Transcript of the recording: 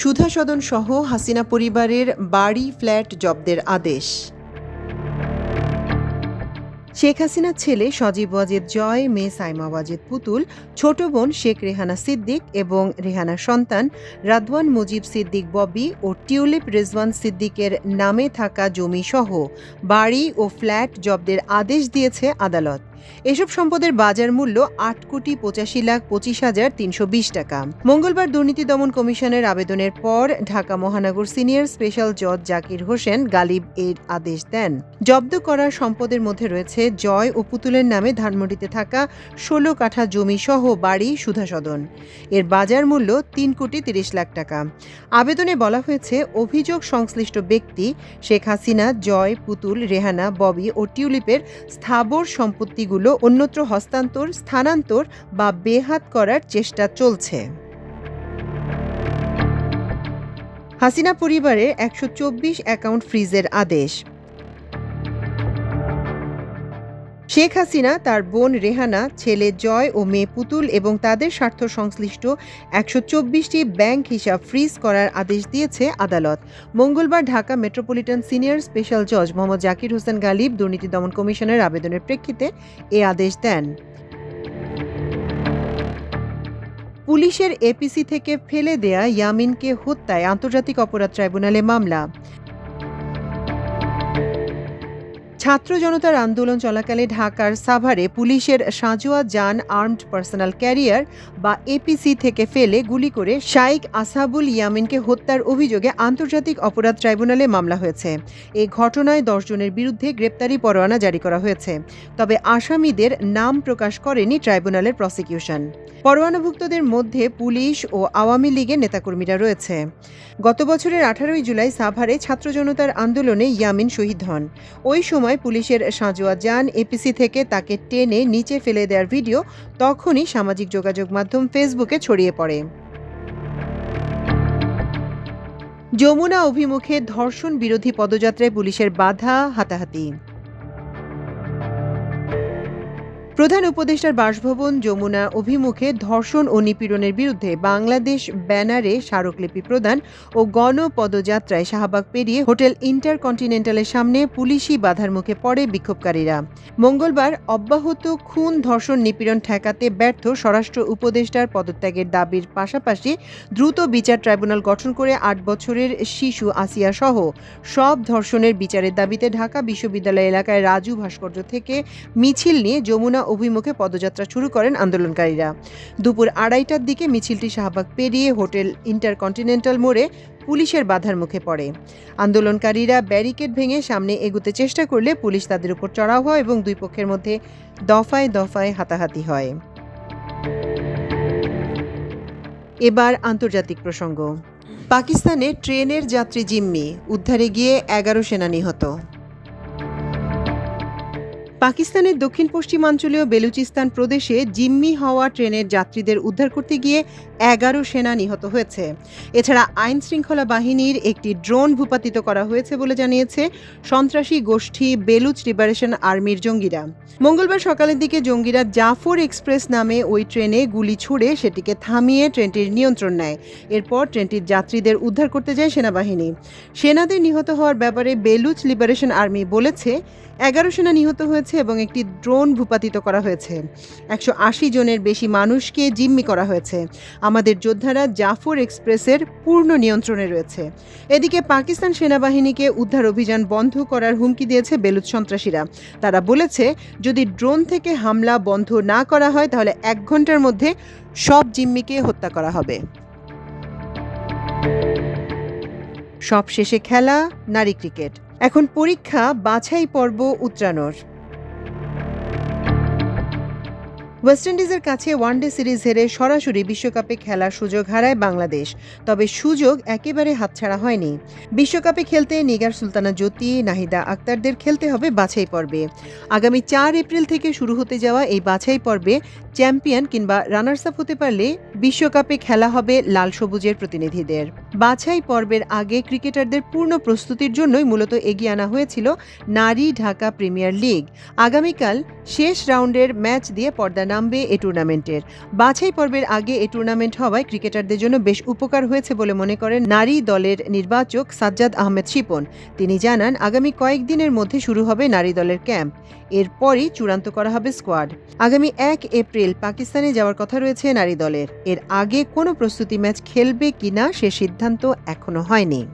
সুধা সদন সহ হাসিনা পরিবারের বাড়ি ফ্ল্যাট জব্দের আদেশ। শেখ হাসিনার ছেলে সজীব ওয়াজেদ জয়, মেয়ে সাইমা ওয়াজেদ পুতুল, ছোট বোন শেখ রেহানা সিদ্দিক এবং রেহানার সন্তান রাদওয়ান মুজিব সিদ্দিক ববি ও টিউলিপ রেজওয়ান সিদ্দিকের নামে থাকা জমি সহ বাড়ি ও ফ্ল্যাট জব্দের আদেশ দিয়েছে আদালত। এসব সম্পদের বাজার মূল্য ৮,৮৫,২৫,৩২০ টাকা। মঙ্গলবার দুর্নীতি দমন কমিশনের আবেদনের পর ঢাকা মহানগর সিনিয়র স্পেশাল জজ জাকির হোসেন গালিব এর আদেশ দেন। জব্দ করা সম্পদের মধ্যে রয়েছে জয় ও পুতুলের নামে ধানমন্ডিতে থাকা ১৬ কাঠা জমি সহ বাড়ি সুধা সদন। এর বাজার মূল্য ৩,৩০,০০,০০০ টাকা। আবেদনে বলা হয়েছে, অভিযোগ সংশ্লিষ্ট ব্যক্তি শেখ হাসিনা জয়, পুতুল, রেহানা, ববি ও টিউলিপের স্থাবর সম্পত্তিগুলো অন্যত্র হস্তান্তর, স্থানান্তর বা বেহাত করার চেষ্টা চলছে। হাসিনা পরিবারের ১২৪ অ্যাকাউন্ট ফ্রিজের আদেশ। শেখ হাসিনা, তার বোন রেহানা, ছেলে জয় ও মেয়ে পুতুল এবং তাদের স্বার্থ সংশ্লিষ্ট ১২৪টি ব্যাংক হিসাব ফ্রিজ করার আদেশ দিয়েছে আদালত। মঙ্গলবার ঢাকা মেট্রোপলিটন সিনিয়র স্পেশাল জজ মোহাম্মদ জাকির হোসেন গালিব দুর্নীতি দমন কমিশনের আবেদনের প্রেক্ষিতে এ আদেশ দেন। পুলিশের এপিসি থেকে ফেলে দেয়া ইয়ামিনকে হত্যায় আন্তর্জাতিক অপরাধ ট্রাইব্যুনালে মামলা। ছাত্র জনতার আন্দোলন চলাকালে ঢাকার সাভারে পুলিশের সাঁজোয়া যান আর্মড পার্সোনাল ক্যারিয়ার বা এপিসি থেকে ফেলে গুলি করে শাইখ আসহাবুল ইয়ামিনকে হত্যার অভিযোগে আন্তর্জাতিক অপরাধ ট্রাইব্যুনালে মামলা হয়েছে। এই ঘটনায় ১০ জনের বিরুদ্ধে গ্রেপ্তারি পরোয়ানা জারি করা হয়েছে। তবে আসামিদের নাম প্রকাশ করেনি ট্রাইব্যুনালের প্রসিকিউশন। পরোয়ানাভুক্তদের মধ্যে পুলিশ ও আওয়ামী লীগের নেতাকর্মীরা রয়েছে। গত বছরের ১৮ জুলাই সাভারে ছাত্র জনতার আন্দোলনে ইয়ামিন শহীদ হন। ওই সময় পুলিশের সাঁজোয়া যান এপিসি থেকে তাকে টেনে নিচে ফেলে দেওয়ার ভিডিও তখনই সামাজিক যোগাযোগ মাধ্যম ফেসবুকে ছড়িয়ে পড়ে। যমুনা অভিমুখে ধর্ষণ বিরোধী পদযাত্রায় পুলিশের বাধা, হাতাহাতি। প্রধান উপদেষ্টার বাসভবন যমুনা অভিমুখে ধর্ষণ ও নিপীড়নের বিরুদ্ধে বাংলাদেশ ব্যানারে স্মারকলিপি প্রদান ও গণপদযাত্রায় শাহবাগ পেরিয়ে হোটেল ইন্টারকন্টিনেন্টালের সামনে পুলিশি বাধার মুখে পড়ে বিক্ষোভকারীরা। মঙ্গলবার অব্যাহত খুন, ধর্ষণ, নিপীড়ন ঠেকাতে ব্যর্থ স্বরাষ্ট্র উপদেষ্টার পদত্যাগের দাবির পাশাপাশি দ্রুত বিচার ট্রাইব্যুনাল গঠন করে ৮ বছরের শিশু আসিয়া সহ সব ধর্ষণের বিচারের দাবিতে ঢাকা বিশ্ববিদ্যালয় এলাকায় রাজু ভাস্কর্য থেকে মিছিল নিয়ে যমুনা অভিমুখে পদযাত্রা শুরু করেন আন্দোলনকারীরা। দুপুর ২:৩০টার দিকে মিছিলটি শাহবাগ পেরিয়ে হোটেল ইন্টারকন্টিনেন্টাল মোড়ে পুলিশের বাধার মুখে পড়ে। আন্দোলনকারীরা ব্যারিকেড ভেঙে সামনে এগুতে চেষ্টা করলে পুলিশ তাদের উপর চড়াও হয় এবং দুই পক্ষের মধ্যে দফায় দফায় হাতাহাতি হয়। এবার আন্তর্জাতিক প্রসঙ্গ। পাকিস্তানে ট্রেনের যাত্রী জিম্মি, উদ্ধারে গিয়ে ১১ সেনা নিহত। পাকিস্তানের দক্ষিণ পশ্চিমাঞ্চলীয় বেলুচিস্তান প্রদেশে জিম্মি হওয়া ট্রেনের যাত্রীদের উদ্ধার করতে গিয়ে ১১ সেনা নিহত হয়েছে। এছাড়া আইন শৃঙ্খলা বাহিনীর একটি ড্রোন ভূপাতিত করা হয়েছে বলে জানিয়েছে সন্ত্রাসী গোষ্ঠী বেলুচ লিবারেশন আর্মির জঙ্গিরা। মঙ্গলবার সকালের দিকে জঙ্গিরা জাফর এক্সপ্রেস নামে ওই ট্রেনে গুলি ছুড়ে সেটিকে থামিয়ে ট্রেনটির নিয়ন্ত্রণ নেয়। এরপর ট্রেনটির যাত্রীদের উদ্ধার করতে যায় সেনাবাহিনী। সেনাদের নিহত হওয়ার ব্যাপারে বেলুচ লিবারেশন আর্মি বলেছে, ১১ সেনা নিহত হয়েছে এবং একটি ড্রোন ভূপাতিত করা হয়েছে। ১৮০ জনের বেশি মানুষকে জিম্মি করা হয়েছে। আমাদের যোদ্ধারা জাফর এক্সপ্রেসের পূর্ণ নিয়ন্ত্রণে রয়েছে। এদিকে পাকিস্তান সেনাবাহিনীকে উদ্ধার অভিযান বন্ধ করার হুমকি দিয়েছে বেলুচ সন্ত্রাসীরা। তারা বলেছে, যদি ড্রোন থেকে হামলা বন্ধ না করা হয় তাহলে ১ ঘন্টার মধ্যে সব জিম্মিকে হত্যা করা হবে। সব শেষে খেলা, নারী ক্রিকেট। এখন পরীক্ষা বাছাই পর্ব উতরানোর। ওয়েস্ট ইন্ডিজের কাছে ওয়ানডে সিরিজ হেরে সরাসরি বিশ্বকাপে খেলার সুযোগ হারায় বাংলাদেশ। তবে সুযোগ একেবারে হাতছাড়া হয়নি। বিশ্বকাপে খেলতে নিগার সুলতানা জ্যোতি, নাহিদা আক্তারদের খেলতে হবে বাছাই পর্বে। আগামী ৪ এপ্রিল থেকে শুরু হতে যাওয়া এই বাছাই পর্বে চ্যাম্পিয়ন কিংবা রানার্স আপ হতে পারলে বিশ্বকাপে খেলা হবে লাল সবুজের প্রতিনিধিদের। বাছাই পর্বের আগে ক্রিকেটারদের পূর্ণ প্রস্তুতির জন্যই মূলত এগিয়ে আনা হয়েছিল নারী ঢাকা প্রিমিয়ার লিগ। আগামীকাল শেষ রাউন্ডের ম্যাচ দিয়ে পর্দা নামবে এ টুর্নামেন্টের। বাছাই পর্বের আগে এ টুর্নামেন্ট হওয়ায় ক্রিকেটারদের জন্য বেশ উপকার হয়েছে বলে মনে করেন নারী দলের নির্বাচক সাজ্জাদ আহমেদ শিপন। তিনি জানান, আগামী কয়েকদিনের মধ্যে শুরু হবে নারী দলের ক্যাম্প। এরপরই চূড়ান্ত করা হবে স্কোয়াড। আগামী ১ এপ্রিল পাকিস্তানে যাওয়ার কথা রয়েছে নারী দলের। এর আগে কোনো প্রস্তুতি ম্যাচ খেলবে কিনা সে সিদ্ধান্ত এখনো হয়নি।